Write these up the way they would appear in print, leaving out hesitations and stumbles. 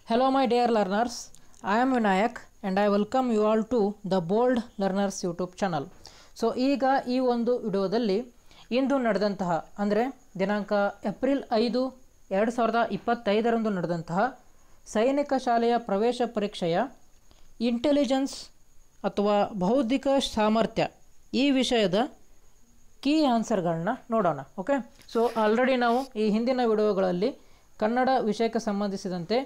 Hello my dear learners, I am Vinayak and I welcome you all to the Bold Learners YouTube channel. So ಈಗ ಈ ಒಂದು ವಿಡಿಯೋದಲ್ಲಿ ಇಂದು ನಡೆದಂತಹ ಅಂದರೆ ದಿನಾಂಕ ಏಪ್ರಿಲ್ 5, 2025ರಂದು ನಡೆದಂತಹ ಸೈನಿಕ ಶಾಲೆಯ ಪ್ರವೇಶ ಪರೀಕ್ಷೆಯ ಇಂಟೆಲಿಜೆನ್ಸ್ ಅಥವಾ ಬೌದ್ಧಿಕ ಸಾಮರ್ಥ್ಯ ಈ ವಿಷಯದ ಕೀ ಆನ್ಸರ್ಗಳನ್ನ ನೋಡೋಣ. ಓಕೆ, ಸೊ ಆಲ್ರೆಡಿ ನಾವು ಈ ಹಿಂದಿನ ವಿಡಿಯೋಗಳಲ್ಲಿ ಕನ್ನಡ ವಿಷಯಕ್ಕೆ ಸಂಬಂಧಿಸಿದಂತೆ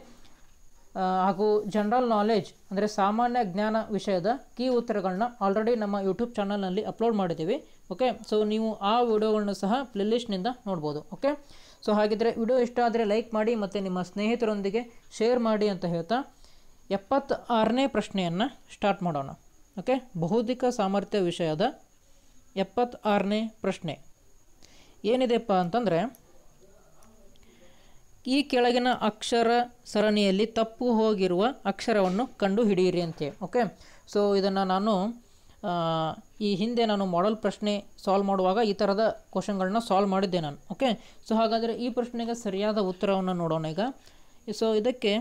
ಹಾಗೂ ಜನರಲ್ ನಾಲೆಜ್ ಅಂದರೆ ಸಾಮಾನ್ಯ ಜ್ಞಾನ ವಿಷಯದ ಕೀ ಉತ್ತರಗಳನ್ನ ಆಲ್ರೆಡಿ ನಮ್ಮ ಯೂಟ್ಯೂಬ್ ಚಾನಲ್ನಲ್ಲಿ ಅಪ್ಲೋಡ್ ಮಾಡಿದ್ದೀವಿ. ಓಕೆ, ಸೊ ನೀವು ಆ ವಿಡಿಯೋಗಳನ್ನ ಸಹ ಪ್ಲೇಲಿಸ್ಟ್ನಿಂದ ನೋಡ್ಬೋದು. ಓಕೆ, ಸೊ ಹಾಗಿದ್ರೆ ವಿಡಿಯೋ ಇಷ್ಟ ಆದರೆ ಲೈಕ್ ಮಾಡಿ ಮತ್ತು ನಿಮ್ಮ ಸ್ನೇಹಿತರೊಂದಿಗೆ ಶೇರ್ ಮಾಡಿ ಅಂತ ಹೇಳ್ತಾ 76ನೇ ಪ್ರಶ್ನೆಯನ್ನು ಸ್ಟಾರ್ಟ್ ಮಾಡೋಣ. ಓಕೆ, ಬೌದ್ಧಿಕ ಸಾಮರ್ಥ್ಯ ವಿಷಯದ 76ನೇ ಪ್ರಶ್ನೆ ಏನಿದೆಪ್ಪ ಅಂತಂದರೆ, ಈ ಕೆಳಗಿನ ಅಕ್ಷರ ಸರಣಿಯಲ್ಲಿ ತಪ್ಪು ಹೋಗಿರುವ ಅಕ್ಷರವನ್ನು ಕಂಡು ಹಿಡಿಯಿರಿ ಅಂತೇಳಿ. ಓಕೆ, ಸೊ ಇದನ್ನು ನಾನು ಈ ಹಿಂದೆ ನಾನು ಮಾಡೆಲ್ ಪ್ರಶ್ನೆ ಸಾಲ್ವ್ ಮಾಡುವಾಗ ಈ ಥರದ ಕ್ವಶನ್ಗಳನ್ನ ಸಾಲ್ವ್ ಮಾಡಿದ್ದೆ ನಾನು. ಓಕೆ, ಸೊ ಹಾಗಾದರೆ ಈ ಪ್ರಶ್ನೆಗೆ ಸರಿಯಾದ ಉತ್ತರವನ್ನು ನೋಡೋಣ ಈಗ. ಸೊ ಇದಕ್ಕೆ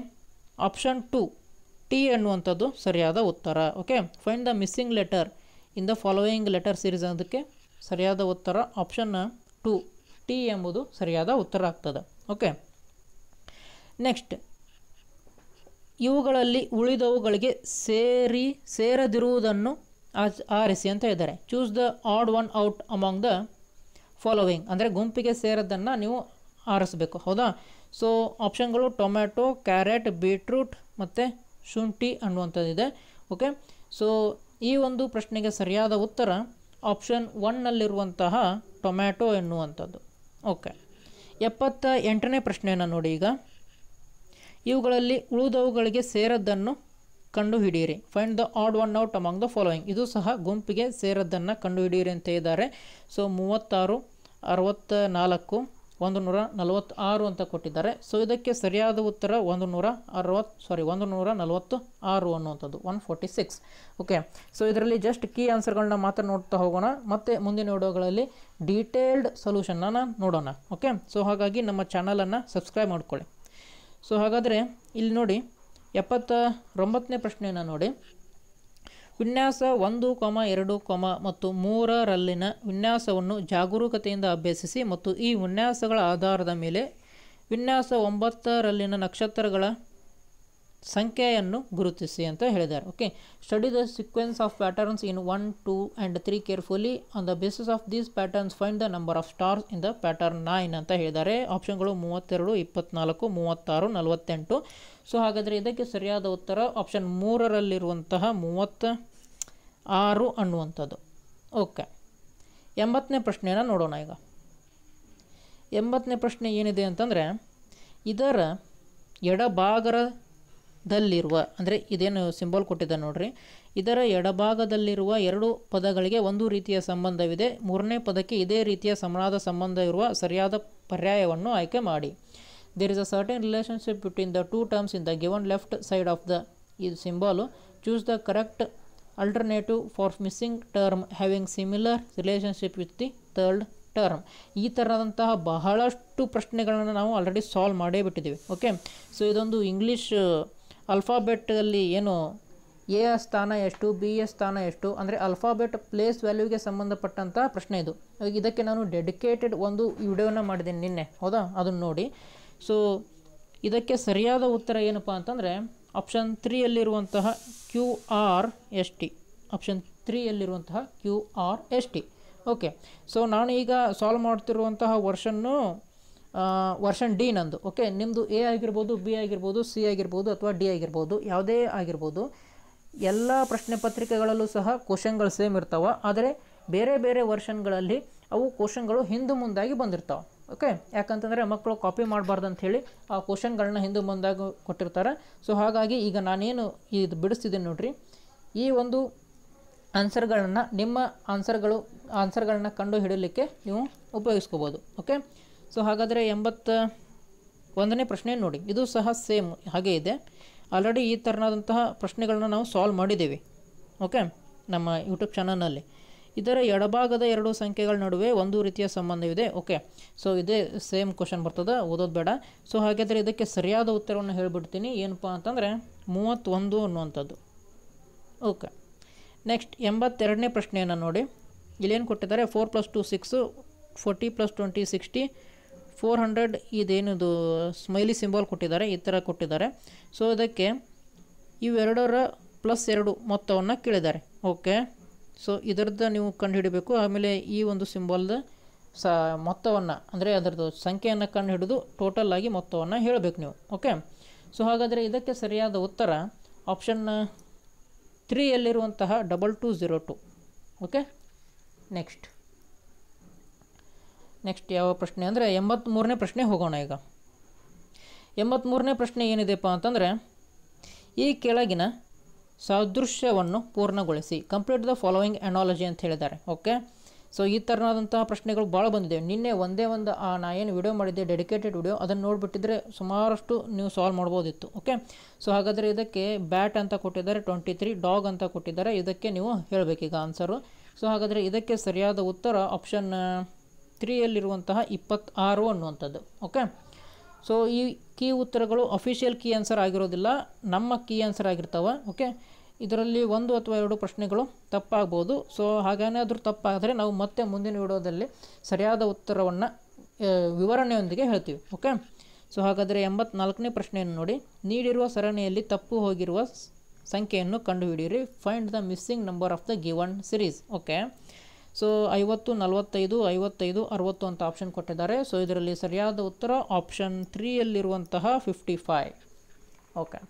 ಆಪ್ಷನ್ 2 ಟಿ ಅನ್ನುವಂಥದ್ದು ಸರಿಯಾದ ಉತ್ತರ. Okay, find the missing letter in the following letter series ಅದಕ್ಕೆ ಸರಿಯಾದ ಉತ್ತರ ಆಪ್ಷನ್ 2 ಟಿ ಎಂಬುದು ಸರಿಯಾದ ಉತ್ತರ ಆಗ್ತದೆ. ಓಕೆ, ನೆಕ್ಸ್ಟ್ ಇವುಗಳಲ್ಲಿ ಉಳಿದವುಗಳಿಗೆ ಸೇರದಿರುವುದನ್ನು ಆರಿಸಿ ಅಂತ ಇದ್ದಾರೆ. Choose the odd one out among the following ಅಂದರೆ ಗುಂಪಿಗೆ ಸೇರದನ್ನು ನೀವು ಆರಿಸಬೇಕು. ಹೌದಾ? ಸೊ ಆಪ್ಷನ್ಗಳು ಟೊಮ್ಯಾಟೊ, ಕ್ಯಾರೆಟ್, ಬೀಟ್ರೂಟ್ ಮತ್ತು ಶುಂಠಿ ಅನ್ನುವಂಥದ್ದಿದೆ. ಓಕೆ, ಸೊ ಈ ಒಂದು ಪ್ರಶ್ನೆಗೆ ಸರಿಯಾದ ಉತ್ತರ ಆಪ್ಷನ್ 1ನಲ್ಲಿರುವಂತಹ ಟೊಮ್ಯಾಟೊ ಎನ್ನುವಂಥದ್ದು. ಓಕೆ, 78ನೇ ಪ್ರಶ್ನೆಯನ್ನು ನೋಡಿ ಈಗ. ಇವುಗಳಲ್ಲಿ ಉಳಿದವುಗಳಿಗೆ ಸೇರದ್ದನ್ನು ಕಂಡುಹಿಡಿಯಿರಿ. Find the odd one out among the following. ಇದು ಸಹ ಗುಂಪಿಗೆ ಸೇರದ್ದನ್ನು ಕಂಡುಹಿಡಿಯಿರಿ ಅಂತ ಇದ್ದಾರೆ. ಸೊ 36, 64, 146 ಅಂತ ಕೊಟ್ಟಿದ್ದಾರೆ. ಸೊ ಇದಕ್ಕೆ ಸರಿಯಾದ ಉತ್ತರ 146 ಅನ್ನುವಂಥದ್ದು 146. ಓಕೆ, ಸೊ ಇದರಲ್ಲಿ ಜಸ್ಟ್ ಕೀ ಆನ್ಸರ್ಗಳನ್ನ ಮಾತ್ರ ನೋಡ್ತಾ ಹೋಗೋಣ, ಮತ್ತು ಮುಂದಿನ ವಿಡಿಯೋಗಳಲ್ಲಿ ಡೀಟೇಲ್ಡ್ ಸೊಲ್ಯೂಷನ್ನ ನೋಡೋಣ. ಓಕೆ, ಸೊ ಹಾಗಾಗಿ ನಮ್ಮ ಚಾನಲನ್ನು ಸಬ್ಸ್ಕ್ರೈಬ್ ಮಾಡ್ಕೊಳ್ಳಿ. ಸೊ ಹಾಗಾದರೆ ಇಲ್ಲಿ ನೋಡಿ 79ನೇ ಪ್ರಶ್ನೆಯನ್ನು ನೋಡಿ. ವಿನ್ಯಾಸ 1, 2, ಮತ್ತು 3ರಲ್ಲಿನ ವಿನ್ಯಾಸವನ್ನು ಜಾಗರೂಕತೆಯಿಂದ ಅಭ್ಯಸಿಸಿ ಮತ್ತು ಈ ವಿನ್ಯಾಸಗಳ ಆಧಾರದ ಮೇಲೆ ವಿನ್ಯಾಸ 9ರಲ್ಲಿನ ನಕ್ಷತ್ರಗಳ ಸಂಖ್ಯೆಯನ್ನು ಗುರುತಿಸಿ ಅಂತ ಹೇಳಿದ್ದಾರೆ. Okay, study the sequence of patterns in 1, 2 and 3 carefully. On the basis of these patterns find the number of stars in the pattern 9 ಅಂತ ಹೇಳಿದ್ದಾರೆ. ಆಪ್ಷನ್ಗಳು 32, 24, 36, 48. ಸೊ ಹಾಗಾದರೆ ಇದಕ್ಕೆ ಸರಿಯಾದ ಉತ್ತರ ಆಪ್ಷನ್ 3ರಲ್ಲಿರುವಂತಹ 36 ಅನ್ನುವಂಥದ್ದು. ಓಕೆ, 80ನೇ ಪ್ರಶ್ನೆಯನ್ನು ನೋಡೋಣ ಈಗ. 80ನೇ ಪ್ರಶ್ನೆ ಏನಿದೆ ಅಂತಂದರೆ, ಇದರ ಎಡಭಾಗದಲ್ಲಿರುವ ಅಂದರೆ ಇದೇನು ಸಿಂಬಲ್ ಕೊಟ್ಟಿದೆ ನೋಡ್ರಿ, ಇದರ ಎಡಭಾಗದಲ್ಲಿರುವ 2 ಪದಗಳಿಗೆ ಒಂದು ರೀತಿಯ ಸಂಬಂಧವಿದೆ. 3ನೇ ಪದಕ್ಕೆ ಇದೇ ರೀತಿಯ ಸಮನಾದ ಸಂಬಂಧ ಇರುವ ಸರಿಯಾದ ಪರ್ಯಾಯವನ್ನು ಆಯ್ಕೆ ಮಾಡಿ. There is a certain relationship between the 2 terms in the given left side of the ಈ symbol. Choose the correct alternative for missing term having similar relationship with the third term. ಈ ಥರದಂತಹ ಬಹಳಷ್ಟು ಪ್ರಶ್ನೆಗಳನ್ನು ನಾವು ಆಲ್ರೆಡಿ ಸಾಲ್ವ್ ಮಾಡೇ ಬಿಟ್ಟಿದ್ದೀವಿ. Okay, so ಇದೊಂದು English ಅಲ್ಫಾಬೆಟಲ್ಲಿ ಏನು ಎ ಸ್ಥಾನ ಎಷ್ಟು, ಬಿ ಯ ಸ್ಥಾನ ಎಷ್ಟು ಅಂದರೆ ಅಲ್ಫಾಬೆಟ್ ಪ್ಲೇಸ್ ವ್ಯಾಲ್ಯೂಗೆ ಸಂಬಂಧಪಟ್ಟಂಥ ಪ್ರಶ್ನೆ ಇದು. ಇದಕ್ಕೆ ನಾನು ಡೆಡಿಕೇಟೆಡ್ ಒಂದು ವಿಡಿಯೋನ ಮಾಡಿದ್ದೀನಿ ನಿನ್ನೆ. ಹೌದಾ? ಅದನ್ನು ನೋಡಿ. ಸೊ ಇದಕ್ಕೆ ಸರಿಯಾದ ಉತ್ತರ ಏನಪ್ಪ ಅಂತಂದರೆ ಆಪ್ಷನ್ 3ಯಲ್ಲಿರುವಂತಹ QRST. ಆಪ್ಷನ್ 3ಯಲ್ಲಿರುವಂತಹ QRST. ಓಕೆ, ಸೊ ನಾನು ಈಗ ಸಾಲ್ವ್ ಮಾಡ್ತಿರುವಂತಹ ವರ್ಷನ್ ಡಿ ನಂದು. ಓಕೆ, ನಿಮ್ಮದು ಎ ಆಗಿರ್ಬೋದು, ಬಿ ಆಗಿರ್ಬೋದು, ಸಿ ಆಗಿರ್ಬೋದು ಅಥವಾ ಡಿ ಆಗಿರ್ಬೋದು, ಯಾವುದೇ ಆಗಿರ್ಬೋದು. ಎಲ್ಲ ಪ್ರಶ್ನೆ ಪತ್ರಿಕೆಗಳಲ್ಲೂ ಸಹ ಕ್ವಶನ್ಗಳು ಸೇಮ್ ಇರ್ತಾವೆ, ಆದರೆ ಬೇರೆ ಬೇರೆ ವರ್ಷನ್ಗಳಲ್ಲಿ ಅವು ಕ್ವಶನ್ಗಳು ಹಿಂದೆ ಮುಂದಾಗಿ ಬಂದಿರ್ತಾವೆ. ಓಕೆ, ಯಾಕಂತಂದರೆ ಮಕ್ಕಳು ಕಾಪಿ ಮಾಡಬಾರ್ದು ಅಂಥೇಳಿ ಆ ಕ್ವಶನ್ಗಳನ್ನ ಹಿಂದೆ ಮುಂದಾಗಿ ಕೊಟ್ಟಿರ್ತಾರೆ. ಸೊ ಹಾಗಾಗಿ ಈಗ ನಾನೇನು ಇದು ಬಿಡಿಸ್ತಿದ್ದೀನಿ ನೋಡ್ರಿ, ಈ ಒಂದು ಆನ್ಸರ್ಗಳನ್ನು ನಿಮ್ಮ ಆನ್ಸರ್ಗಳನ್ನ ಕಂಡು ಹಿಡಲಿಕ್ಕೆ ನೀವು ಉಪಯೋಗಿಸ್ಕೋಬೋದು. ಓಕೆ, ಸೊ ಹಾಗಾದರೆ 81ನೇ ಪ್ರಶ್ನೆ ನೋಡಿ. ಇದು ಸಹ ಸೇಮ್ ಹಾಗೇ ಇದೆ. ಆಲ್ರೆಡಿ ಈ ಥರನಾದಂತಹ ಪ್ರಶ್ನೆಗಳನ್ನ ನಾವು ಸಾಲ್ವ್ ಮಾಡಿದ್ದೀವಿ. ಓಕೆ, ನಮ್ಮ ಯೂಟ್ಯೂಬ್ ಚಾನಲ್ನಲ್ಲಿ ಇದರ ಎಡಭಾಗದ ಎರಡು ಸಂಖ್ಯೆಗಳ ನಡುವೆ ಒಂದು ರೀತಿಯ ಸಂಬಂಧವಿದೆ. ಓಕೆ, ಸೊ ಇದೇ ಸೇಮ್ ಕ್ವಶನ್ ಬರ್ತದೆ, ಓದೋದು ಬೇಡ. ಸೊ ಹಾಗಾದರೆ ಇದಕ್ಕೆ ಸರಿಯಾದ ಉತ್ತರವನ್ನು ಹೇಳಿಬಿಡ್ತೀನಿ. ಏನಪ್ಪ ಅಂತಂದರೆ 31 ಅನ್ನುವಂಥದ್ದು. ಓಕೆ, ನೆಕ್ಸ್ಟ್ 82ನೇ ಪ್ರಶ್ನೆಯನ್ನು ನೋಡಿ. ಇಲ್ಲೇನು ಕೊಟ್ಟಿದ್ದಾರೆ, 4 + 2 6, 40 + 20 60, 400 ಇದೇನಿದು ಸ್ಮೈಲಿ ಸಿಂಬಲ್ ಕೊಟ್ಟಿದ್ದಾರೆ, ಈ ಥರ ಕೊಟ್ಟಿದ್ದಾರೆ. ಸೊ ಇದಕ್ಕೆ ಇವೆರಡರ +2 ಮೊತ್ತವನ್ನು ಕೇಳಿದ್ದಾರೆ. ಓಕೆ, ಸೊ ಇದರದ್ದು ನೀವು ಕಂಡುಹಿಡಬೇಕು. ಆಮೇಲೆ ಈ ಒಂದು ಸಿಂಬಲ್ದ ಮೊತ್ತವನ್ನು ಅಂದರೆ ಅದರದ್ದು ಸಂಖ್ಯೆಯನ್ನು ಕಂಡುಹಿಡಿದು ಟೋಟಲ್ ಆಗಿ ಮೊತ್ತವನ್ನು ಹೇಳಬೇಕು ನೀವು. ಓಕೆ, ಸೊ ಹಾಗಾದರೆ ಇದಕ್ಕೆ ಸರಿಯಾದ ಉತ್ತರ ಆಪ್ಷನ್ 3ಯಲ್ಲಿರುವಂತಹ 2202. ಓಕೆ, ನೆಕ್ಸ್ಟ್ ಯಾವ ಪ್ರಶ್ನೆ ಅಂದರೆ 83ನೇ ಪ್ರಶ್ನೆ ಹೋಗೋಣ. ಈಗ 83ನೇ ಪ್ರಶ್ನೆ ಏನಿದೆಪ್ಪ ಅಂತಂದರೆ, ಈ ಕೆಳಗಿನ ಸಾದೃಶ್ಯವನ್ನು ಪೂರ್ಣಗೊಳಿಸಿ, ಕಂಪ್ಲೀಟ್ ದ ಫಾಲೋವಿಂಗ್ ಅನಾಲಜಿ ಅಂತ ಹೇಳಿದ್ದಾರೆ. ಓಕೆ, ಸೊ ಈ ಥರನಾದಂತಹ ಪ್ರಶ್ನೆಗಳು ಭಾಳ ಬಂದಿದೆ. ನಿನ್ನೆ ಒಂದೇ ಒಂದು ನಾ ಏನು ವಿಡಿಯೋ ಮಾಡಿದ್ದೆ ಡೆಡಿಕೇಟೆಡ್ ವಿಡಿಯೋ, ಅದನ್ನು ನೋಡಿಬಿಟ್ಟಿದ್ರೆ ಸುಮಾರಷ್ಟು ನೀವು ಸಾಲ್ವ್ ಮಾಡ್ಬೋದಿತ್ತು. ಓಕೆ, ಸೊ ಹಾಗಾದರೆ ಇದಕ್ಕೆ ಬ್ಯಾಟ್ ಅಂತ ಕೊಟ್ಟಿದ್ದಾರೆ 23, ಡಾಗ್ ಅಂತ ಕೊಟ್ಟಿದ್ದಾರೆ. ಇದಕ್ಕೆ ನೀವು ಹೇಳಬೇಕೀಗ ಆನ್ಸರು. ಸೊ ಹಾಗಾದರೆ ಇದಕ್ಕೆ ಸರಿಯಾದ ಉತ್ತರ ಆಪ್ಷನ್ 3ಯಲ್ಲಿರುವಂತಹ 26 ಅನ್ನುವಂಥದ್ದು. ಓಕೆ, ಸೊ ಈ ಕೀ ಉತ್ತರಗಳು ಅಫಿಷಿಯಲ್ ಕೀ ಆನ್ಸರ್ ಆಗಿರೋದಿಲ್ಲ, ನಮ್ಮ ಕೀ ಆನ್ಸರ್ ಆಗಿರ್ತವೆ. ಓಕೆ, ಇದರಲ್ಲಿ 1 ಅಥವಾ 2 ಪ್ರಶ್ನೆಗಳು ತಪ್ಪಾಗ್ಬೋದು. ಸೊ ಹಾಗೇನಾದರೂ ತಪ್ಪಾದರೆ ನಾವು ಮತ್ತೆ ಮುಂದಿನ ವಿಡಿಯೋದಲ್ಲಿ ಸರಿಯಾದ ಉತ್ತರವನ್ನು ವಿವರಣೆಯೊಂದಿಗೆ ಹೇಳ್ತೀವಿ. ಓಕೆ, ಸೊ ಹಾಗಾದರೆ 84ನೇ ಪ್ರಶ್ನೆಯನ್ನು ನೋಡಿ. ನೀಡಿರುವ ಸರಣಿಯಲ್ಲಿ ತಪ್ಪು ಹೋಗಿರುವ ಸಂಖ್ಯೆಯನ್ನು ಕಂಡುಹಿಡಿಯಿರಿ. Find the missing number of the given series. Okay, so 50, 45, 55, 60 ಅಂತ ಆಪ್ಷನ್ ಕೊಟ್ಟಿದ್ದಾರೆ. ಸೊ ಇದರಲ್ಲಿ ಸರಿಯಾದ ಉತ್ತರ ಆಪ್ಷನ್ 3ಯಲ್ಲಿರುವಂತಹ 55. ಓಕೆ,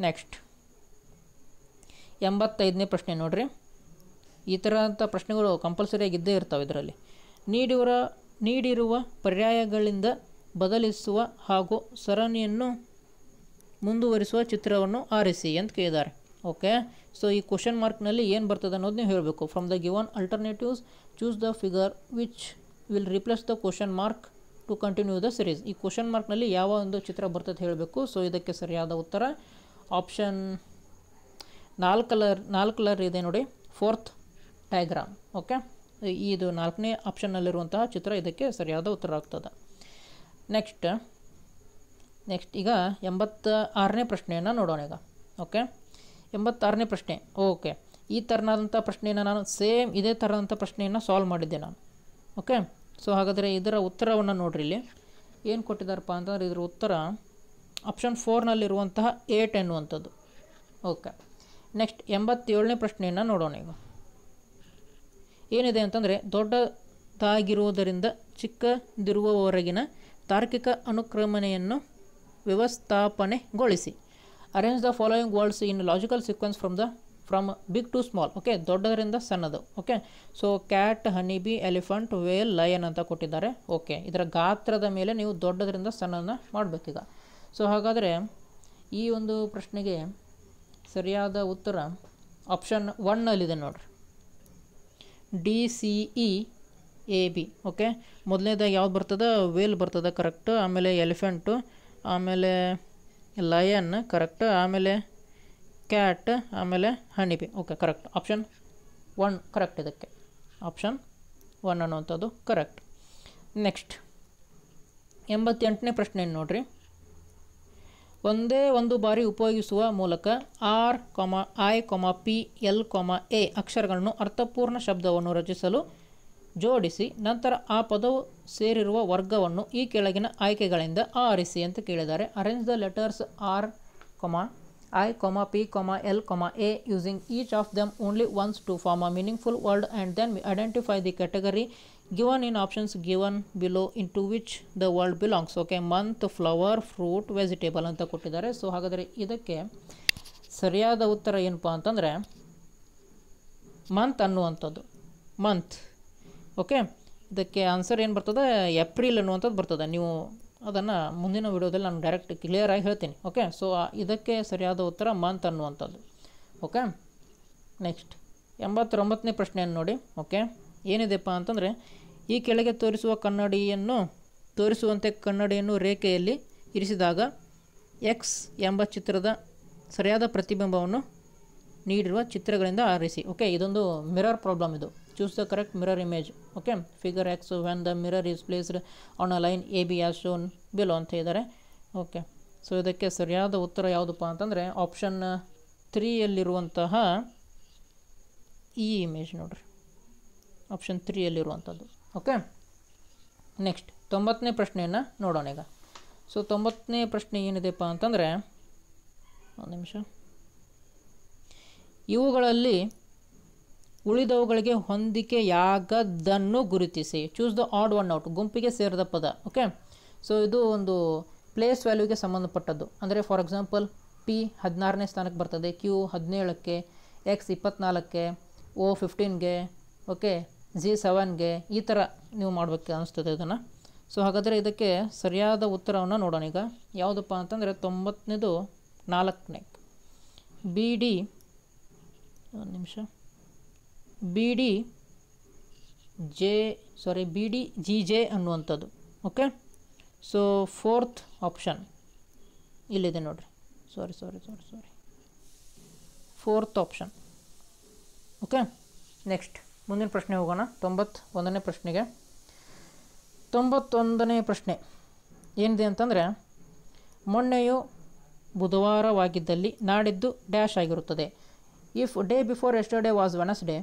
ನೆಕ್ಸ್ಟ್ 85ನೇ ಪ್ರಶ್ನೆ ನೋಡಿರಿ. ಈ ಥರ ಪ್ರಶ್ನೆಗಳು ಕಂಪಲ್ಸರಿಯಾಗಿ ಇದ್ದೇ ಇರ್ತವೆ. ಇದರಲ್ಲಿ ನೀಡಿರುವ ಪರ್ಯಾಯಗಳಿಂದ ಬದಲಿಸುವ ಹಾಗೂ ಸರಣಿಯನ್ನು ಮುಂದುವರಿಸುವ ಚಿತ್ರವನ್ನು ಆರಿಸಿ ಅಂತ ಕೇಳಿದ್ದಾರೆ. ಓಕೆ, ಸೊ ಈ ಕ್ವಶನ್ ಮಾರ್ಕ್ನಲ್ಲಿ ಏನು ಬರ್ತದೆ ಅನ್ನೋದು ನೀವು ಹೇಳಬೇಕು. From the given alternatives choose the figure which will replace the question mark to continue the series. ಈ ಕ್ವಶನ್ ಮಾರ್ಕ್ನಲ್ಲಿ ಯಾವ ಒಂದು ಚಿತ್ರ ಬರ್ತದೆ ಹೇಳಬೇಕು. ಸೊ ಇದಕ್ಕೆ ಸರಿಯಾದ ಉತ್ತರ ಆಪ್ಷನ್ 4 ಕಲರ್ ಇದೆ ನೋಡಿ, 4th ಡಯಾಗ್ರಾಮ್. ಓಕೆ, ಇದು 4ನೇ ಆಪ್ಷನ್ನಲ್ಲಿರುವಂತಹ ಚಿತ್ರ ಇದಕ್ಕೆ ಸರಿಯಾದ ಉತ್ತರ ಆಗ್ತದೆ. ನೆಕ್ಸ್ಟ್ ಈಗ 86ನೇ ಪ್ರಶ್ನೆಯನ್ನು ನೋಡೋಣ ಈಗ. ಓಕೆ, 86ನೇ ಪ್ರಶ್ನೆ. ಓಕೆ, ಈ ಥರನಾದಂಥ ಪ್ರಶ್ನೆಯನ್ನು ನಾನು ಇದೇ ಥರದಂಥ ಪ್ರಶ್ನೆಯನ್ನು ಸಾಲ್ವ್ ಮಾಡಿದ್ದೆ ನಾನು. ಓಕೆ, ಸೊ ಹಾಗಾದರೆ ಇದರ ಉತ್ತರವನ್ನು ನೋಡ್ರಿ. ಇಲ್ಲಿ ಏನು ಕೊಟ್ಟಿದ್ದಾರಪ್ಪ ಅಂತಂದರೆ ಇದರ ಉತ್ತರ ಆಪ್ಷನ್ 4ನಲ್ಲಿರುವಂತಹ 8 ಎನ್ನುವಂಥದ್ದು. ಓಕೆ, ನೆಕ್ಸ್ಟ್ 87ನೇ ಪ್ರಶ್ನೆಯನ್ನು ನೋಡೋಣ ಈಗ. ಏನಿದೆ ಅಂತಂದರೆ, ದೊಡ್ಡದಾಗಿರುವುದರಿಂದ ಚಿಕ್ಕದಿರುವವರೆಗಿನ ತಾರ್ಕಿಕ ಅನುಕ್ರಮಣೆಯನ್ನು ವ್ಯವಸ್ಥಾಪನೆಗೊಳಿಸಿ. Arrange the following words in logical sequence from big to small. Okay, ದೊಡ್ಡದರಿಂದ ಸಣ್ಣದು. Okay, so cat, honey bee, elephant, whale, lion ಅಂತ ಕೊಟ್ಟಿದ್ದಾರೆ. ಓಕೆ, ಇದರ ಗಾತ್ರದ ಮೇಲೆ ನೀವು ದೊಡ್ಡದರಿಂದ ಸಣ್ಣದನ್ನು ಮಾಡಬೇಕೀಗ. ಸೊ ಹಾಗಾದರೆ ಈ ಒಂದು ಪ್ರಶ್ನೆಗೆ ಸರಿಯಾದ ಉತ್ತರ ಆಪ್ಷನ್ 1ನಲ್ಲಿದೆ ನೋಡಿರಿ, DCEAB. ಓಕೆ, ಮೊದಲನೇದಾಗಿ ಯಾವ್ದು ಬರ್ತದೆ, ವೇಲ್ ಬರ್ತದೆ ಕರೆಕ್ಟ್, ಆಮೇಲೆ ಎಲಿಫೆಂಟು, ಆಮೇಲೆ ಲಯನ್ ಕರೆಕ್ಟ್, ಆಮೇಲೆ ಕ್ಯಾಟ್, ಆಮೇಲೆ honeybee. Okay, correct. Option 1 correct. ಇದಕ್ಕೆ ಆಪ್ಷನ್ 1 ಅನ್ನುವಂಥದ್ದು ಕರೆಕ್ಟ್. ನೆಕ್ಸ್ಟ್ 88ನೇ ಪ್ರಶ್ನೆಯನ್ನು ನೋಡಿರಿ. ಒಂದೇ ಒಂದು ಬಾರಿ ಉಪಯೋಗಿಸುವ ಮೂಲಕ R, I, P, L, A ಅಕ್ಷರಗಳನ್ನು ಅರ್ಥಪೂರ್ಣ ಶಬ್ದವನ್ನು ರಚಿಸಲು ಜೋಡಿಸಿ ನಂತರ ಆ ಪದವು ಸೇರಿರುವ ವರ್ಗವನ್ನು ಈ ಕೆಳಗಿನ ಆಯ್ಕೆಗಳಿಂದ ಆರಿಸಿ ಅಂತ ಕೇಳಿದ್ದಾರೆ. Arrange the letters R, I, P, L, A using each of them only once to form a meaningful word and then identify the category given in options given below into which the word belongs. Okay, month, flower, fruit, vegetable ಅಂತ ಕೊಟ್ಟಿದ್ದಾರೆ. So ಹಾಗಾದರೆ ಇದಕ್ಕೆ ಸರಿಯಾದ ಉತ್ತರ ಏನಪ್ಪ ಅಂತಂದರೆ month ಅನ್ನುವಂಥದ್ದು. Month. Okay, ಇದಕ್ಕೆ ಆನ್ಸರ್ ಏನು ಬರ್ತದೆ, ಏಪ್ರಿಲ್ ಅನ್ನುವಂಥದ್ದು ಬರ್ತದೆ. ನೀವು ಅದನ್ನು ಮುಂದಿನ ವಿಡಿಯೋದಲ್ಲಿ ನಾನು ಡೈರೆಕ್ಟ್ ಕ್ಲಿಯರಾಗಿ ಹೇಳ್ತೀನಿ. ಓಕೆ, ಸೊ ಇದಕ್ಕೆ ಸರಿಯಾದ ಉತ್ತರ ಮಂತ್ ಅನ್ನುವಂಥದ್ದು. ಓಕೆ, ನೆಕ್ಸ್ಟ್ 89ನೇ ಪ್ರಶ್ನೆಯನ್ನು ನೋಡಿ. ಓಕೆ, ಏನಿದೆಪ್ಪ ಅಂತಂದರೆ, ಈ ಕೆಳಗೆ ತೋರಿಸುವಂತೆ ಕನ್ನಡಿಯನ್ನು ರೇಖೆಯಲ್ಲಿ ಇರಿಸಿದಾಗ X ಎಂಬ ಚಿತ್ರದ ಸರಿಯಾದ ಪ್ರತಿಬಿಂಬವನ್ನು ನೀಡಿರುವ ಚಿತ್ರಗಳಿಂದ ಆರಿಸಿ. ಓಕೆ, ಇದೊಂದು ಮಿರರ್ ಪ್ರಾಬ್ಲಮ್ ಇದು. Choose the correct mirror image. Okay, figure X when the mirror is placed on a line A B as shown below ಅಂತ ಇದ್ದಾರೆ. ಓಕೆ, ಸೊ ಇದಕ್ಕೆ ಸರಿಯಾದ ಉತ್ತರ ಯಾವುದಪ್ಪ ಅಂತಂದರೆ ಆಪ್ಷನ್ 3ಯಲ್ಲಿರುವಂತಹ ಈ ಇಮೇಜ್ ನೋಡಿರಿ, ಆಪ್ಷನ್ 3ಯಲ್ಲಿರುವಂಥದ್ದು. ಓಕೆ, ನೆಕ್ಸ್ಟ್ 90ನೇ ಪ್ರಶ್ನೆಯನ್ನು ನೋಡೋಣ ಈಗ. ಸೊ 90ನೇ ಪ್ರಶ್ನೆ ಏನಿದೆಪ್ಪ ಅಂತಂದರೆ, ಒಂದು ನಿಮಿಷ, ಇವುಗಳಲ್ಲಿ ಉಳಿದವುಗಳಿಗೆ ಹೊಂದಿಕೆಯಾಗದ್ದನ್ನು ಗುರುತಿಸಿ. Choose the odd one out, ಗುಂಪಿಗೆ ಸೇರಿದ ಪದ. ಓಕೆ, ಸೊ ಇದು ಒಂದು ಪ್ಲೇಸ್ ವ್ಯಾಲ್ಯೂಗೆ ಸಂಬಂಧಪಟ್ಟದ್ದು. ಅಂದರೆ ಫಾರ್ ಎಕ್ಸಾಂಪಲ್ ಪಿ 16ನೇ ಸ್ಥಾನಕ್ಕೆ ಬರ್ತದೆ, ಕ್ಯೂ 17ಕ್ಕೆ, ಎಕ್ಸ್ 24ಕ್ಕೆ, ಓ 15ಗೆ, ಓಕೆ, ಜಿ 7ಗೆ, ಈ ಥರ ನೀವು ಮಾಡಬೇಕು ಅನಿಸ್ತದೆ ಇದನ್ನು. ಸೊ ಹಾಗಾದರೆ ಇದಕ್ಕೆ ಸರಿಯಾದ ಉತ್ತರವನ್ನು ನೋಡೋಣ ಈಗ. ಯಾವುದಪ್ಪ ಅಂತಂದರೆ 90ನೇದು 4ನೇ ಬಿ ಡಿ, ಒಂದು ನಿಮಿಷ, ಬಿ ಡಿ ಜಿ ಜೆ ಅನ್ನುವಂಥದ್ದು. ಓಕೆ, ಸೊ 4th ಆಪ್ಷನ್ ಇಲ್ಲಿದೆ ನೋಡಿರಿ. ಸಾರಿ 4th ಆಪ್ಷನ್. ಓಕೆ, ನೆಕ್ಸ್ಟ್ ಮುಂದಿನ ಪ್ರಶ್ನೆ ಹೋಗೋಣ. 91ನೇ ಪ್ರಶ್ನೆಗೆ. 91ನೇ ಪ್ರಶ್ನೆ ಏನಿದೆ ಅಂತಂದರೆ, ಮೊನ್ನೆಯು ಬುಧವಾರವಾಗಿದ್ದಲ್ಲಿ ನಾಡಿದ್ದು ಡ್ಯಾಶ್ ಆಗಿರುತ್ತದೆ. If day before yesterday was Wednesday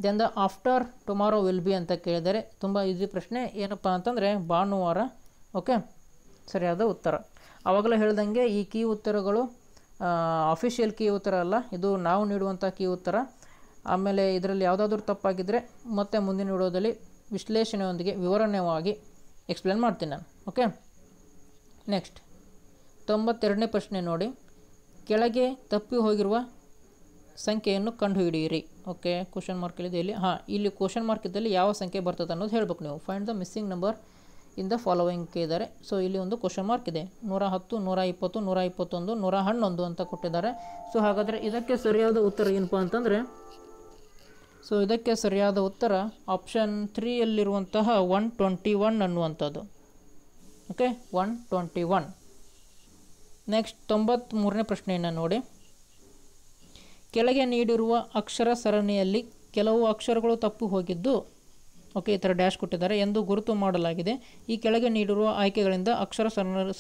then the after tomorrow will be ಅಂತ ಕೇಳಿದರೆ ತುಂಬ ಈಸಿ ಪ್ರಶ್ನೆ. ಏನಪ್ಪ ಅಂತಂದರೆ ಭಾನುವಾರ. ಓಕೆ, ಸರಿಯಾದ ಉತ್ತರ. ಆವಾಗಲೇ ಹೇಳ್ದಂಗೆ ಈ ಕೀ ಉತ್ತರಗಳು ಅಫಿಷಿಯಲ್ ಕೀ ಉತ್ತರ ಅಲ್ಲ, ಇದು ನಾವು ನೀಡುವಂಥ ಕೀ ಉತ್ತರ. ಆಮೇಲೆ ಇದರಲ್ಲಿ ಯಾವುದಾದ್ರೂ ತಪ್ಪಾಗಿದ್ದರೆ ಮತ್ತೆ ಮುಂದಿನ ವಿಡಿಯೋದಲ್ಲಿ ವಿಶ್ಲೇಷಣೆಯೊಂದಿಗೆ ವಿವರಣೆಯಾಗಿ ಎಕ್ಸ್ಪ್ಲೇನ್ ಮಾಡ್ತೀನಿ ನಾನು. ಓಕೆ, ನೆಕ್ಸ್ಟ್ 92ನೇ ಪ್ರಶ್ನೆ ನೋಡಿ. ಕೆಳಗೆ ತಪ್ಪಿ ಹೋಗಿರುವ ಸಂಖ್ಯೆಯನ್ನು ಕಂಡುಹಿಡಿಯಿರಿ. ಓಕೆ, ಕ್ವಶನ್ ಮಾರ್ಕ್ ಇದೆ ಇಲ್ಲಿ. ಇಲ್ಲಿ ಕ್ವಶನ್ ಮಾರ್ಕ್ ಇದ್ದಲ್ಲಿ ಯಾವ ಸಂಖ್ಯೆ ಬರ್ತದೆ ಅನ್ನೋದು ಹೇಳಬೇಕು ನೀವು. Find the missing number in the following ಇದ್ದಾರೆ. ಸೊ ಇಲ್ಲಿ ಒಂದು ಕ್ವಶನ್ ಮಾರ್ಕ್ ಇದೆ. 110, 120, 121, 111 ಅಂತ ಕೊಟ್ಟಿದ್ದಾರೆ. ಸೊ ಹಾಗಾದರೆ ಇದಕ್ಕೆ ಸರಿಯಾದ ಉತ್ತರ ಏನಪ್ಪ ಅಂತಂದರೆ, ಸೊ ಇದಕ್ಕೆ ಸರಿಯಾದ ಉತ್ತರ ಆಪ್ಷನ್ 3ಯಲ್ಲಿರುವಂತಹ 121 ಅನ್ನುವಂಥದ್ದು. ಓಕೆ, 121. ನೆಕ್ಸ್ಟ್ 93ನೇ ಪ್ರಶ್ನೆಯನ್ನು ನೋಡಿ. ಕೆಳಗೆ ನೀಡಿರುವ ಅಕ್ಷರ ಸರಣಿಯಲ್ಲಿ ಕೆಲವು ಅಕ್ಷರಗಳು ತಪ್ಪು ಹೋಗಿದ್ದು, ಓಕೆ, ಈ ಥರ ಡ್ಯಾಶ್ ಕೊಟ್ಟಿದ್ದಾರೆ ಎಂದು ಗುರುತು ಮಾಡಲಾಗಿದೆ. ಈ ಕೆಳಗೆ ನೀಡಿರುವ ಆಯ್ಕೆಗಳಿಂದ ಅಕ್ಷರ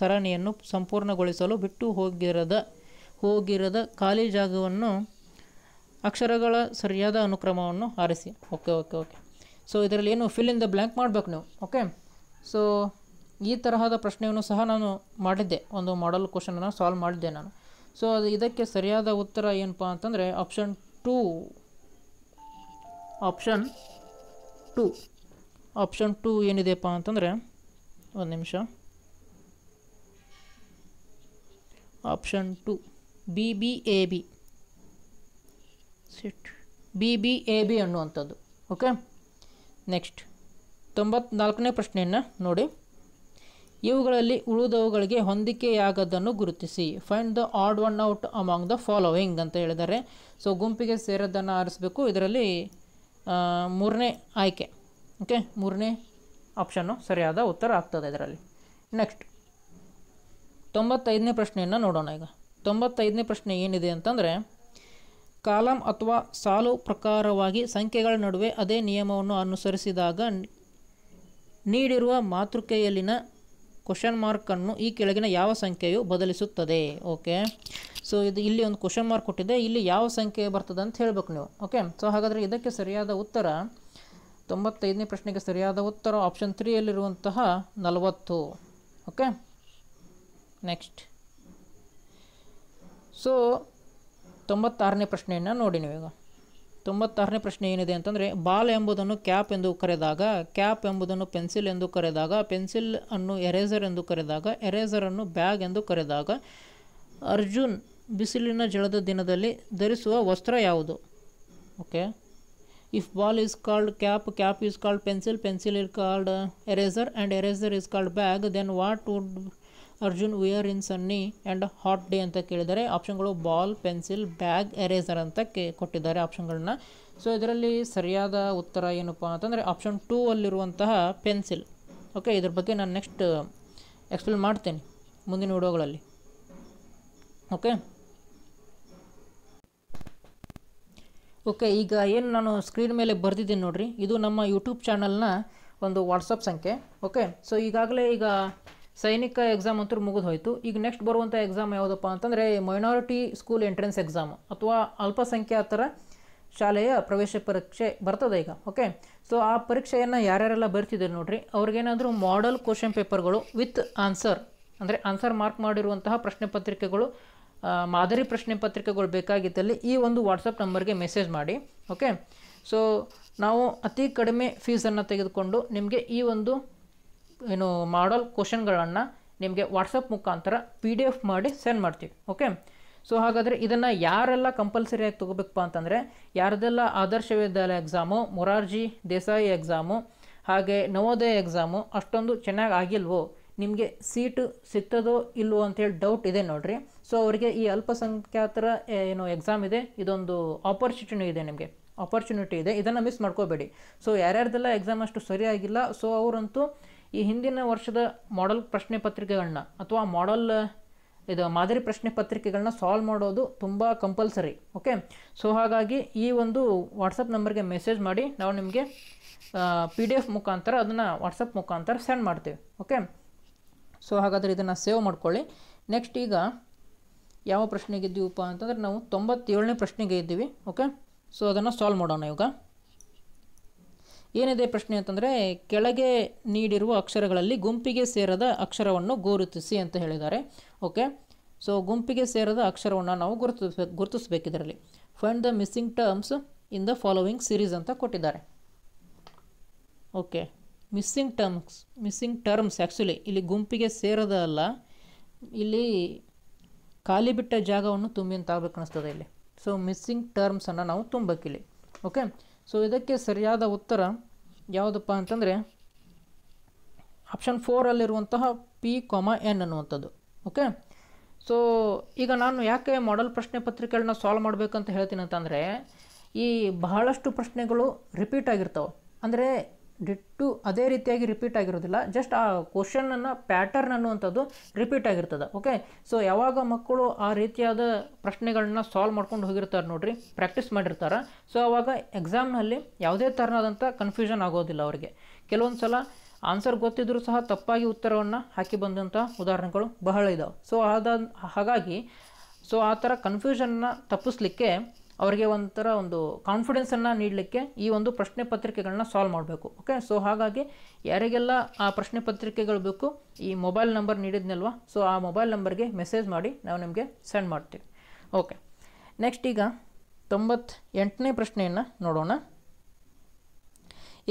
ಸರಣಿಯನ್ನು ಸಂಪೂರ್ಣಗೊಳಿಸಲು ಬಿಟ್ಟು ಹೋಗಿರದ ಖಾಲಿ ಜಾಗವನ್ನು ಅಕ್ಷರಗಳ ಸರಿಯಾದ ಅನುಕ್ರಮವನ್ನು ಆರಿಸಿ. ಓಕೆ, ಸೊ ಇದರಲ್ಲಿ ಏನು ಫಿಲ್ ಇನ್ ದ ಬ್ಲ್ಯಾಂಕ್ ಮಾಡಬೇಕು ನೀವು. ಓಕೆ, ಸೊ ಈ ತರಹದ ಪ್ರಶ್ನೆಯನ್ನು ಸಹ ನಾನು ಮಾಡಿದ್ದೆ, ಒಂದು ಮಾಡೆಲ್ ಕ್ವಶನನ್ನು ಸಾಲ್ವ್ ಮಾಡಿದ್ದೆ ನಾನು. ಸೊ ಅದು ಇದಕ್ಕೆ ಸರಿಯಾದ ಉತ್ತರ ಏನಪ್ಪ ಅಂತಂದರೆ ಆಪ್ಷನ್ 2. ಆಪ್ಷನ್ 2 ಏನಿದೆಪ್ಪ ಅಂತಂದರೆ, ಒಂದು ನಿಮಿಷ, ಆಪ್ಷನ್ 2 BBAB ಅನ್ನುವಂಥದ್ದು. ಓಕೆ, ನೆಕ್ಸ್ಟ್ 94ನೇ ಪ್ರಶ್ನೆಯನ್ನು ನೋಡಿ. ಇವುಗಳಲ್ಲಿ ಉಳಿದವುಗಳಿಗೆ ಹೊಂದಿಕೆಯಾಗದ್ದನ್ನು ಗುರುತಿಸಿ. Find the odd one out among the following ಅಂತ ಹೇಳಿದ್ದಾರೆ. ಸೊ ಗುಂಪಿಗೆ ಸೇರದ್ದನ್ನು ಆರಿಸಬೇಕು. ಇದರಲ್ಲಿ 3ನೇ ಆಯ್ಕೆ, ಓಕೆ, 3ನೇ ಆಪ್ಷನ್ನು ಸರಿಯಾದ ಉತ್ತರ ಆಗ್ತದೆ ಇದರಲ್ಲಿ. ನೆಕ್ಸ್ಟ್ 95ನೇ ಪ್ರಶ್ನೆಯನ್ನು ನೋಡೋಣ ಈಗ. 95ನೇ ಪ್ರಶ್ನೆ ಏನಿದೆ ಅಂತಂದರೆ, ಕಾಲಮ್ ಅಥವಾ ಸಾಲು ಪ್ರಕಾರವಾಗಿ ಸಂಖ್ಯೆಗಳ ನಡುವೆ ಅದೇ ನಿಯಮವನ್ನು ಅನುಸರಿಸಿದಾಗ ನೀಡಿರುವ ಮಾತೃಕೆಯಲ್ಲಿನ ಕ್ವಶನ್ ಮಾರ್ಕನ್ನು ಈ ಕೆಳಗಿನ ಯಾವ ಸಂಖ್ಯೆಯು ಬದಲಿಸುತ್ತದೆ. ಓಕೆ, ಸೊ ಇಲ್ಲಿ ಒಂದು ಕ್ವಶನ್ ಮಾರ್ಕ್ ಕೊಟ್ಟಿದೆ, ಇಲ್ಲಿ ಯಾವ ಸಂಖ್ಯೆ ಬರ್ತದೆ ಅಂತ ಹೇಳಬೇಕು ನೀವು. ಓಕೆ, ಸೊ ಹಾಗಾದರೆ ಇದಕ್ಕೆ ಸರಿಯಾದ ಉತ್ತರ 95ನೇ ಪ್ರಶ್ನೆಗೆ ಸರಿಯಾದ ಉತ್ತರ ಆಪ್ಷನ್ 3ಯಲ್ಲಿರುವಂತಹ 40. ಓಕೆ, ನೆಕ್ಸ್ಟ್ ಸೊ 96ನೇ ಪ್ರಶ್ನೆಯನ್ನು ನೋಡಿ ನೀವೀಗ. 96ನೇ ಪ್ರಶ್ನೆ ಏನಿದೆ ಅಂತಂದರೆ, ಬಾಲ್ ಎಂಬುದನ್ನು ಕ್ಯಾಪ್ ಎಂದು ಕರೆದಾಗ, ಕ್ಯಾಪ್ ಎಂಬುದನ್ನು ಪೆನ್ಸಿಲ್ ಎಂದು ಕರೆದಾಗ, ಪೆನ್ಸಿಲ್ ಅನ್ನು ಎರೇಸರ್ ಎಂದು ಕರೆದಾಗ, ಎರೇಸರನ್ನು ಬ್ಯಾಗ್ ಎಂದು ಕರೆದಾಗ, ಅರ್ಜುನ್ ಬಿಸಿಲಿನ ಜಳದ ದಿನದಲ್ಲಿ ಧರಿಸುವ ವಸ್ತ್ರ ಯಾವುದು? Okay, if ball is called cap, cap is called pencil, pencil is called eraser and eraser is called bag, then what would Arjun wear in sunny and hot day ಅಂತ ಕೇಳಿದ್ದಾರೆ. ಆಪ್ಷನ್ಗಳು ಬಾಲ್, ಪೆನ್ಸಿಲ್, ಬ್ಯಾಗ್, ಎರೇಸರ್ ಅಂತ ಕೊಟ್ಟಿದ್ದಾರೆ ಆಪ್ಷನ್ಗಳನ್ನ. So ಇದರಲ್ಲಿ ಸರಿಯಾದ ಉತ್ತರ ಏನಪ್ಪ ಅಂತಂದರೆ ಆಪ್ಷನ್ 2 ಅಲ್ಲಿರುವಂತಹ ಪೆನ್ಸಿಲ್. ಓಕೆ, ಇದ್ರ ಬಗ್ಗೆ ನಾನು ನೆಕ್ಸ್ಟ್ ಎಕ್ಸ್ಪ್ಲೇನ್ ಮಾಡ್ತೇನೆ ಮುಂದಿನ ವಿಡಿಯೋಗಳಲ್ಲಿ. ಓಕೆ, ಓಕೆ, ಈಗ ಏನು ನಾನು ಸ್ಕ್ರೀನ್ ಮೇಲೆ ಬರೆದಿದ್ದೀನಿ ನೋಡಿರಿ, ಇದು ನಮ್ಮ ಯೂಟ್ಯೂಬ್ ಚಾನಲ್ನ ಒಂದು ವಾಟ್ಸಪ್ ಸಂಖ್ಯೆ. ಓಕೆ, ಸೊ ಈಗಾಗಲೇ ಈಗ ಸೈನಿಕ ಎಕ್ಸಾಮ್ ಅಂತೂ ಮುಗಿದು ಹೋಯಿತು. ಈಗ ನೆಕ್ಸ್ಟ್ ಬರುವಂಥ ಎಕ್ಸಾಮ್ ಯಾವುದಪ್ಪ ಅಂತಂದರೆ ಮೈನಾರಿಟಿ ಸ್ಕೂಲ್ ಎಂಟ್ರೆನ್ಸ್ ಎಕ್ಸಾಮ್ ಅಥವಾ ಅಲ್ಪಸಂಖ್ಯಾತರ ಶಾಲೆಯ ಪ್ರವೇಶ ಪರೀಕ್ಷೆ ಬರ್ತದೆ ಈಗ. ಓಕೆ, ಸೊ ಆ ಪರೀಕ್ಷೆಯನ್ನು ಯಾರ್ಯಾರೆಲ್ಲ ಬರ್ತಿದ್ದಾರೆ ನೋಡಿರಿ, ಅವ್ರಿಗೇನಾದರೂ ಮಾಡೆಲ್ ಕ್ವಶನ್ ಪೇಪರ್ಗಳು ವಿತ್ ಆನ್ಸರ್ ಅಂದರೆ ಆನ್ಸರ್ ಮಾರ್ಕ್ ಮಾಡಿರುವಂತಹ ಪ್ರಶ್ನೆ ಪತ್ರಿಕೆಗಳು, ಮಾದರಿ ಪ್ರಶ್ನೆ ಪತ್ರಿಕೆಗಳು ಬೇಕಾಗಿದ್ದಲ್ಲಿ ಈ ಒಂದು ವಾಟ್ಸಪ್ ನಂಬರ್ಗೆ ಮೆಸೇಜ್ ಮಾಡಿ. ಓಕೆ, ಸೊ ನಾವು ಅತಿ ಕಡಿಮೆ ಫೀಸನ್ನು ತೆಗೆದುಕೊಂಡು ನಿಮಗೆ ಈ ಒಂದು ಏನು ಮಾಡಲ್ ಕ್ವಶನ್ಗಳನ್ನು ನಿಮಗೆ ವಾಟ್ಸಪ್ ಮುಖಾಂತರ PDF ಮಾಡಿ ಸೆಂಡ್ ಮಾಡ್ತೀವಿ. ಓಕೆ, ಸೊ ಹಾಗಾದರೆ ಇದನ್ನು ಯಾರೆಲ್ಲ ಕಂಪಲ್ಸರಿಯಾಗಿ ತೊಗೋಬೇಕಪ್ಪ ಅಂತಂದರೆ, ಯಾರ್ದೆಲ್ಲ ಆದರ್ಶ ವಿದ್ಯಾಲಯ ಎಕ್ಸಾಮು, ಮೊರಾರ್ಜಿ ದೇಸಾಯಿ ಎಕ್ಸಾಮು, ಹಾಗೆ ನವೋದಯ ಎಕ್ಸಾಮು ಅಷ್ಟೊಂದು ಚೆನ್ನಾಗಿ ಆಗಿಲ್ವೋ, ನಿಮಗೆ ಸೀಟು ಸಿಗ್ತದೋ ಇಲ್ವೋ ಅಂತೇಳಿ ಡೌಟ್ ಇದೆ ನೋಡಿರಿ. ಸೊ ಅವರಿಗೆ ಈ ಅಲ್ಪಸಂಖ್ಯಾತರ ಏನು ಎಕ್ಸಾಮ್ ಇದೆ, ಇದೊಂದು ಆಪರ್ಚುನಿಟಿ ಇದೆ, ಇದನ್ನು ಮಿಸ್ ಮಾಡ್ಕೋಬೇಡಿ. ಸೊ ಯಾರ್ಯಾರ್ದೆಲ್ಲ ಎಕ್ಸಾಮ್ ಅಷ್ಟು ಸರಿಯಾಗಿಲ್ಲ, ಸೊ ಅವರಂತೂ ಈ ಹಿಂದಿನ ವರ್ಷದ ಮಾಡೆಲ್ ಪ್ರಶ್ನೆ ಪತ್ರಿಕೆಗಳನ್ನ ಅಥವಾ ಮಾದರಿ ಪ್ರಶ್ನೆ ಪತ್ರಿಕೆಗಳನ್ನ ಸಾಲ್ವ್ ಮಾಡೋದು ತುಂಬ ಕಂಪಲ್ಸರಿ. ಓಕೆ, ಸೊ ಹಾಗಾಗಿ ಈ ಒಂದು ವಾಟ್ಸಪ್ ನಂಬರ್ಗೆ ಮೆಸೇಜ್ ಮಾಡಿ, ನಾವು ನಿಮಗೆ PDF ಮುಖಾಂತರ ಅದನ್ನು ವಾಟ್ಸಪ್ ಮುಖಾಂತರ ಸೆಂಡ್ ಮಾಡ್ತೀವಿ. ಓಕೆ, ಸೊ ಹಾಗಾದರೆ ಇದನ್ನು ಸೇವ್ ಮಾಡ್ಕೊಳ್ಳಿ. ನೆಕ್ಸ್ಟ್ ಈಗ ಯಾವ ಪ್ರಶ್ನೆಗೆ ಇದ್ದೀವಪ್ಪ ಅಂತಂದರೆ, ನಾವು 97ನೇ ಪ್ರಶ್ನೆಗೆ ಇದ್ದೀವಿ. ಓಕೆ, ಸೊ ಅದನ್ನು ಸಾಲ್ವ್ ಮಾಡೋಣ. ಈಗ ಏನಿದೆ ಪ್ರಶ್ನೆ ಅಂತಂದರೆ, ಕೆಳಗೆ ನೀಡಿರುವ ಅಕ್ಷರಗಳಲ್ಲಿ ಗುಂಪಿಗೆ ಸೇರದ ಅಕ್ಷರವನ್ನು ಗುರುತಿಸಿ ಅಂತ ಹೇಳಿದ್ದಾರೆ. ಓಕೆ, ಸೊ ಗುಂಪಿಗೆ ಸೇರದ ಅಕ್ಷರವನ್ನು ನಾವು ಗುರುತಿಸಬೇಕಿದರಲ್ಲಿ. Find the missing terms in the following series ಅಂತ ಕೊಟ್ಟಿದ್ದಾರೆ. ಓಕೆ, ಮಿಸ್ಸಿಂಗ್ ಟರ್ಮ್ಸ್ ಆ್ಯಕ್ಚುಲಿ ಇಲ್ಲಿ ಗುಂಪಿಗೆ ಸೇರದ ಅಲ್ಲ, ಇಲ್ಲಿ ಖಾಲಿ ಬಿಟ್ಟ ಜಾಗವನ್ನು ತುಂಬಿ ಅಂತ ಆಗ್ಬೇಕು ಅನ್ನಿಸ್ತದೆ ಇಲ್ಲಿ. ಸೊ ಮಿಸ್ಸಿಂಗ್ ಟರ್ಮ್ಸನ್ನು ನಾವು ತುಂಬಬೇಕಿಲ್ಲಿ. ಓಕೆ, ಸೊ ಇದಕ್ಕೆ ಸರಿಯಾದ ಉತ್ತರ ಯಾವುದಪ್ಪ ಅಂತಂದರೆ ಆಪ್ಷನ್ 4ಅಲ್ಲಿರುವಂತಹ P,N ಅನ್ನುವಂಥದ್ದು. ಓಕೆ, ಸೊ ಈಗ ನಾನು ಯಾಕೆ ಮಾಡೆಲ್ ಪ್ರಶ್ನೆ ಪತ್ರಿಕೆಗಳನ್ನ ಸಾಲ್ವ್ ಮಾಡಬೇಕಂತ ಹೇಳ್ತೀನಿ ಅಂತಂದರೆ, ಈ ಬಹಳಷ್ಟು ಪ್ರಶ್ನೆಗಳು ರಿಪೀಟ್ ಆಗಿರ್ತವೆ. ಅಂದರೆ ಡಿಟ್ಟು ಅದೇ ರೀತಿಯಾಗಿ ರಿಪೀಟ್ ಆಗಿರೋದಿಲ್ಲ, ಜಸ್ಟ್ ಆ ಕ್ವಶನನ್ನು ಪ್ಯಾಟರ್ನ್ ಅನ್ನುವಂಥದ್ದು ರಿಪೀಟ್ ಆಗಿರ್ತದೆ. ಓಕೆ, ಸೊ ಯಾವಾಗ ಮಕ್ಕಳು ಆ ರೀತಿಯಾದ ಪ್ರಶ್ನೆಗಳನ್ನ ಸಾಲ್ವ್ ಮಾಡ್ಕೊಂಡು ಹೋಗಿರ್ತಾರೆ ನೋಡ್ರಿ, ಪ್ರಾಕ್ಟೀಸ್ ಮಾಡಿರ್ತಾರೆ, ಸೊ ಆವಾಗ ಎಕ್ಸಾಮ್ನಲ್ಲಿ ಯಾವುದೇ ಥರನಾದಂಥ ಕನ್ಫ್ಯೂಷನ್ ಆಗೋದಿಲ್ಲ ಅವರಿಗೆ. ಕೆಲವೊಂದು ಸಲ ಆನ್ಸರ್ ಗೊತ್ತಿದ್ರೂ ಸಹ ತಪ್ಪಾಗಿ ಉತ್ತರವನ್ನು ಹಾಕಿ ಬಂದಂಥ ಉದಾಹರಣೆಗಳು ಬಹಳ ಇದ್ದಾವೆ. ಸೊ ಹಾಗಾಗಿ ಆ ಥರ ಕನ್ಫ್ಯೂಷನ್ನ ತಪ್ಪಿಸ್ಲಿಕ್ಕೆ ಅವರಿಗೆ ಒಂದು ಕಾನ್ಫಿಡೆನ್ಸನ್ನು ನೀಡಲಿಕ್ಕೆ ಈ ಒಂದು ಪ್ರಶ್ನೆ ಪತ್ರಿಕೆಗಳನ್ನ ಸಾಲ್ವ್ ಮಾಡಬೇಕು. ಓಕೆ, ಸೊ ಹಾಗಾಗಿ ಯಾರಿಗೆಲ್ಲ ಆ ಪ್ರಶ್ನೆ ಪತ್ರಿಕೆಗಳು ಬೇಕು, ಈ ಮೊಬೈಲ್ ನಂಬರ್ ನೀಡಿದ್ನಲ್ವ, ಸೊ ಆ ಮೊಬೈಲ್ ನಂಬರ್ಗೆ ಮೆಸೇಜ್ ಮಾಡಿ ನಾವು ನಿಮಗೆ ಸೆಂಡ್ ಮಾಡ್ತೀವಿ. ಓಕೆ, ನೆಕ್ಸ್ಟ್ ಈಗ 98ನೇ ಪ್ರಶ್ನೆಯನ್ನು ನೋಡೋಣ.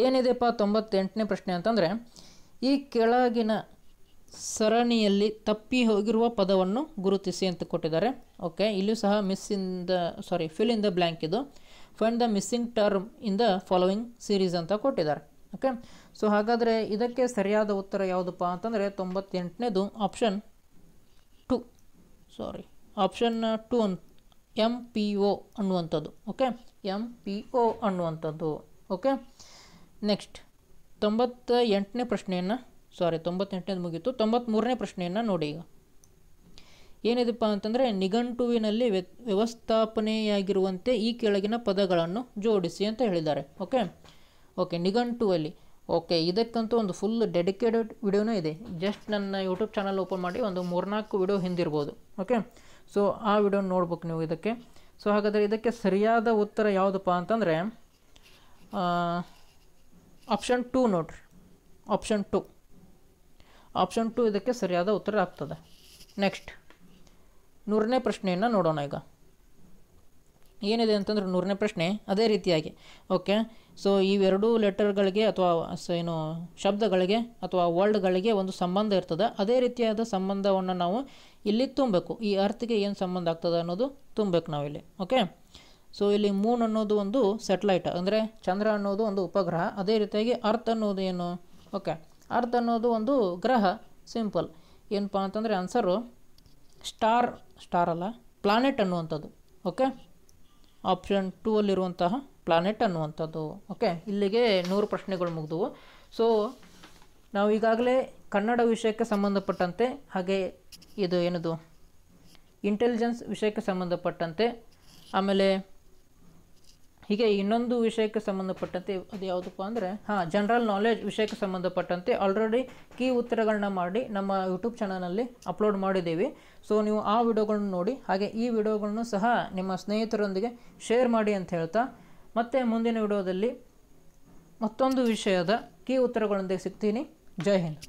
ಏನಿದೆಪ್ಪ 98ನೇ ಪ್ರಶ್ನೆ ಅಂತಂದರೆ, ಈ ಕೆಳಗಿನ ಸರಣಿಯಲ್ಲಿ ತಪ್ಪಿ ಹೋಗಿರುವ ಪದವನ್ನು ಗುರುತಿಸಿ ಅಂತ ಕೊಟ್ಟಿದ್ದಾರೆ. ಓಕೆ, ಇಲ್ಲೂ ಸಹ ಫಿಲ್ ಇನ್ ದ ಬ್ಲ್ಯಾಂಕ್ ಇದು. Find the missing term in the following series ಅಂತ ಕೊಟ್ಟಿದ್ದಾರೆ. ಓಕೆ, ಸೊ ಹಾಗಾದರೆ ಇದಕ್ಕೆ ಸರಿಯಾದ ಉತ್ತರ ಯಾವುದಪ್ಪ ಅಂತಂದರೆ 98ನೇದು ಆಪ್ಷನ್ 2 MPO ಅನ್ನುವಂಥದ್ದು. ಓಕೆ, MPO ಅನ್ನುವಂಥದ್ದು. ಓಕೆ, ನೆಕ್ಸ್ಟ್ 98ನೇ ಪ್ರಶ್ನೆಯನ್ನು 98ನೇದು ಮುಗೀತು. 93ನೇ ಪ್ರಶ್ನೆಯನ್ನು ನೋಡಿ. ಈಗ ಏನಿದೆಪ್ಪ ಅಂತಂದರೆ, ನಿಘಂಟುವಿನಲ್ಲಿ ವ್ಯವಸ್ಥಾಪನೆಯಾಗಿರುವಂತೆ ಈ ಕೆಳಗಿನ ಪದಗಳನ್ನು ಜೋಡಿಸಿ ಅಂತ ಹೇಳಿದ್ದಾರೆ. ಓಕೆ, ನಿಘಂಟುವಲ್ಲಿ. ಓಕೆ, ಇದಕ್ಕಂತೂ ಒಂದು ಫುಲ್ ಡೆಡಿಕೇಟೆಡ್ ವಿಡಿಯೋನೂ ಇದೆ. ಜಸ್ಟ್ ನನ್ನ ಯೂಟ್ಯೂಬ್ ಚಾನಲ್ ಓಪನ್ ಮಾಡಿ ಒಂದು 3-4 ವಿಡಿಯೋ ಹಿಂದಿರ್ಬೋದು. ಓಕೆ, ಸೊ ಆ ವಿಡಿಯೋ ನೋಡ್ಬೇಕು ನೀವು ಇದಕ್ಕೆ. ಸೊ ಹಾಗಾದರೆ ಇದಕ್ಕೆ ಸರಿಯಾದ ಉತ್ತರ ಯಾವುದಪ್ಪ ಅಂತಂದರೆ ಆಪ್ಷನ್ 2 ನೋಡ್ರಿ. ಆಪ್ಷನ್ 2 ಇದಕ್ಕೆ ಸರಿಯಾದ ಉತ್ತರ ಆಗ್ತದೆ. ನೆಕ್ಸ್ಟ್ 100ನೇ ಪ್ರಶ್ನೆಯನ್ನು ನೋಡೋಣ. ಈಗ ಏನಿದೆ ಅಂತಂದ್ರೆ 100ನೇ ಪ್ರಶ್ನೆ ಅದೇ ರೀತಿಯಾಗಿ. ಓಕೆ, ಸೊ ಇವೆರಡೂ ಲೆಟರ್ಗಳಿಗೆ ಅಥವಾ ಶಬ್ದಗಳಿಗೆ ಅಥವಾ ವರ್ಡ್ಗಳಿಗೆ ಒಂದು ಸಂಬಂಧ ಇರ್ತದೆ. ಅದೇ ರೀತಿಯಾದ ಸಂಬಂಧವನ್ನು ನಾವು ಇಲ್ಲಿ ತುಂಬಬೇಕು. ಈ ಅರ್ಥಕ್ಕೆ ಏನು ಸಂಬಂಧ ಆಗ್ತದೆ ಅನ್ನೋದು ತುಂಬಬೇಕು ನಾವಿಲ್ಲಿ. ಓಕೆ, ಸೊ ಇಲ್ಲಿ ಮೂನ್ ಅನ್ನೋದು ಒಂದು ಸ್ಯಾಟಲೈಟ್, ಅಂದರೆ ಚಂದ್ರ ಅನ್ನೋದು ಒಂದು ಉಪಗ್ರಹ. ಅದೇ ರೀತಿಯಾಗಿ ಅರ್ತ್ ಅನ್ನೋದು ಏನು? ಓಕೆ, ಅರ್ತ್ ಅನ್ನೋದು ಒಂದು ಗ್ರಹ. ಸಿಂಪಲ್. ಏನಪ್ಪ ಅಂತಂದರೆ ಆನ್ಸರು ಸ್ಟಾರ್ ಅಲ್ಲ, ಪ್ಲಾನೆಟ್ ಅನ್ನುವಂಥದ್ದು. ಓಕೆ, ಆಪ್ಷನ್ 2 ಅಲ್ಲಿರುವಂತಹ ಪ್ಲಾನೆಟ್ ಅನ್ನುವಂಥದ್ದು. ಓಕೆ, ಇಲ್ಲಿಗೆ 100 ಪ್ರಶ್ನೆಗಳು ಮುಗಿದವು. ಸೊ ನಾವು ಈಗಾಗಲೇ ಕನ್ನಡ ವಿಷಯಕ್ಕೆ ಸಂಬಂಧಪಟ್ಟಂತೆ, ಹಾಗೆ ಇದು ಏನದು ಇಂಟೆಲಿಜೆನ್ಸ್ ವಿಷಯಕ್ಕೆ ಸಂಬಂಧಪಟ್ಟಂತೆ, ಆಮೇಲೆ ಹೀಗೆ ಇನ್ನೊಂದು ವಿಷಯಕ್ಕೆ ಸಂಬಂಧಪಟ್ಟಂತೆ ಅದು ಯಾವುದಪ್ಪ ಅಂದರೆ ಜನರಲ್ ನಾಲೆಜ್ ವಿಷಯಕ್ಕೆ ಸಂಬಂಧಪಟ್ಟಂತೆ ಆಲ್ರೆಡಿ ಕೀ ಉತ್ತರಗಳನ್ನ ಮಾಡಿ ನಮ್ಮ ಯೂಟ್ಯೂಬ್ ಚಾನಲಲ್ಲಿ ಅಪ್ಲೋಡ್ ಮಾಡಿದ್ದೀವಿ. ಸೊ ನೀವು ಆ ವಿಡಿಯೋಗಳನ್ನ ನೋಡಿ, ಹಾಗೆ ಈ ವಿಡಿಯೋಗಳನ್ನು ಸಹ ನಿಮ್ಮ ಸ್ನೇಹಿತರೊಂದಿಗೆ ಶೇರ್ ಮಾಡಿ ಅಂತ ಹೇಳ್ತಾ, ಮತ್ತೆ ಮುಂದಿನ ವಿಡಿಯೋದಲ್ಲಿ ಮತ್ತೊಂದು ವಿಷಯದ ಕೀ ಉತ್ತರಗಳೊಂದಿಗೆ ಸಿಗ್ತೀನಿ. ಜೈ ಹಿಂದ್.